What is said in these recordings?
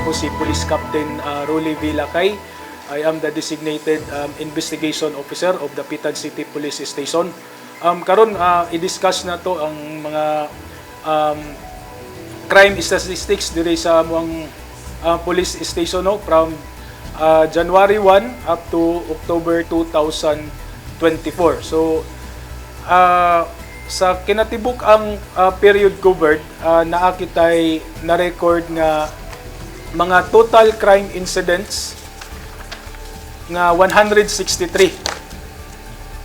Ako si Police Captain Rolly Villacay. I am the designated investigation officer of the Dapitan City Police Station. Karon i-discuss na to ang mga crime statistics diri sa among police station no, from January 1 up to October 2024. So sa kinatibuk ang period covered, naa kitay na-record nga mga total crime incidents nga 163.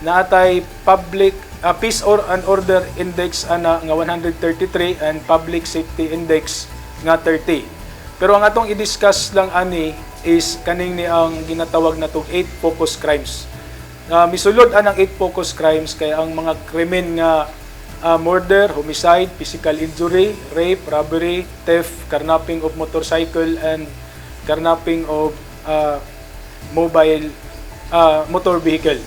Naatay public peace and order index ana nga 133 and public safety index nga 30. Pero ang atong i-discuss lang ani is kaning ni ang ginatawag natong 8 focus crimes. Misulod anang 8 focus crimes kay ang mga krimen nga murder, homicide, physical injury, rape, robbery, theft, carnapping of motorcycle, and carnapping of motor vehicle.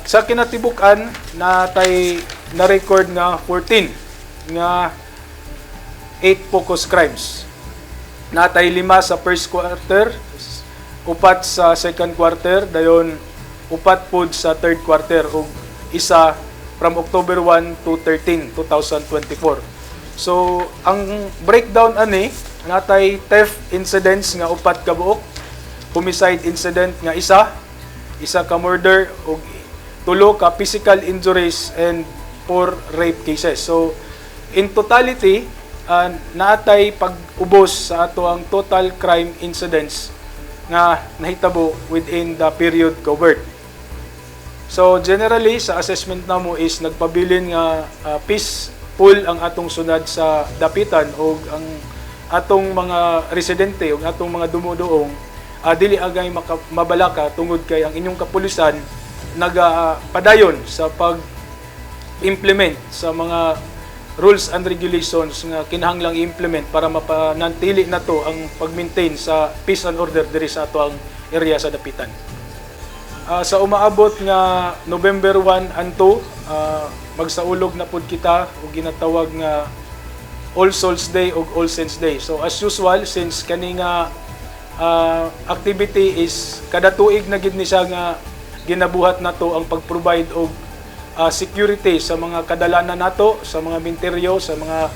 Sa kinatibukan natay na-record nga 14 nga 8 focus crimes. Natay 5 sa first quarter, 4 sa second quarter, dayon 4 pod sa third quarter ug isa from October 1 to 13, 2024. So ang breakdown ani natay theft incidents nga 4 ka buok, homicide incident nga isa ka murder ug 3 ka physical injuries and 4 rape cases. So in totality naatay pag-ubos sa ato ang total crime incidents nga nahitabo within the period covered. So generally sa assessment namo is nagpabilin nga peaceful ang atong sunod sa dapitan ug ang atong mga residente ug atong mga dumuduong dili agay mabalaka tungod kay ang inyong kapulisan nagapadayon sa pag-implement sa mga rules and regulations nga kinahanglang i-implement para mapanatili nato ang pag-maintain sa peace and order diri sa ato ang area sa dapitan. Sa umaabot nga November 1 and 2, magsaulog na pud kita og ginatawag nga All Souls Day ug All Saints Day. So as usual, since kani nga activity is kada tuig na gid ni siya nga ginabuhat nato ang pag-provide og security sa mga kadalanan nato, sa mga minteryo, sa mga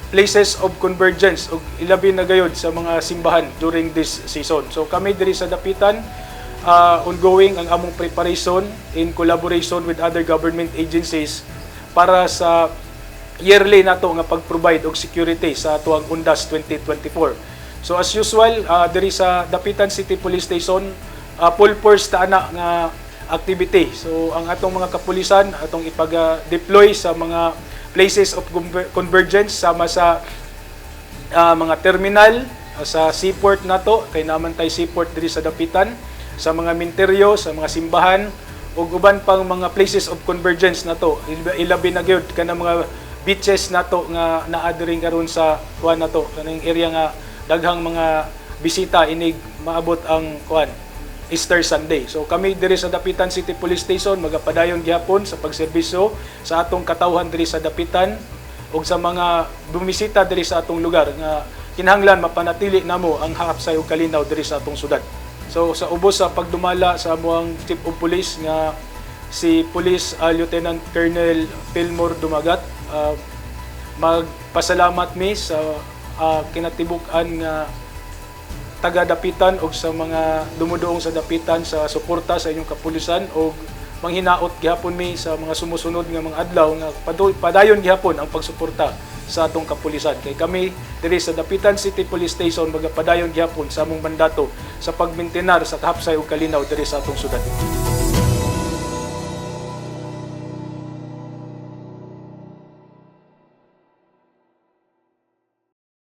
places of convergence ug ilabi na gayud sa mga simbahan during this season. So kami diri sa dapitan ongoing ang among preparation in collaboration with other government agencies para sa yearly nato nga pag-provide og security sa atuang UNDAS 2024. So as usual, diri sa Dapitan City Police Station, full force ta ana nga activity. So ang atong mga kapulisan atong ipag-deploy sa mga places of convergence sama sa mga terminal, sa seaport nato kay naman tay seaport diri sa Dapitan, sa mga minteryo, sa mga simbahan ug uban pang mga places of convergence nato. Ilabi na gyud kanang mga beaches nato nga naa diri karon sa kuan nato kaning area nga daghang mga bisita inig maabot ang kuan Easter Sunday. So kami diri sa Dapitan City Police Station magapadayon gihapon sa pagserbisyo sa atong katawhan diri sa Dapitan ug sa mga bumisita diri sa atong lugar nga kinahanglan mapanatili namo ang hapsay ug kalinaw diri sa atong syudad. So sa ubos sa pagdumala sa amuang Chief of Police nga si Police Lieutenant Colonel Pilmore Dumagat, magpasalamat mi sa kinatibuk-an nga taga-dapitan o sa mga dumuduong sa dapitan sa suporta sa inyong kapulisan o manghinaot gihapon mi sa mga sumusunod nga mga adlaw nga padayon gihapon ang pagsuporta sa atong kapulisan. Kay kami diri sa Dapitan City Police Station magapadayon gihapon sa among mandato sa pagmintenar sa kahapsay ug kalinaw diri sa atong syudad.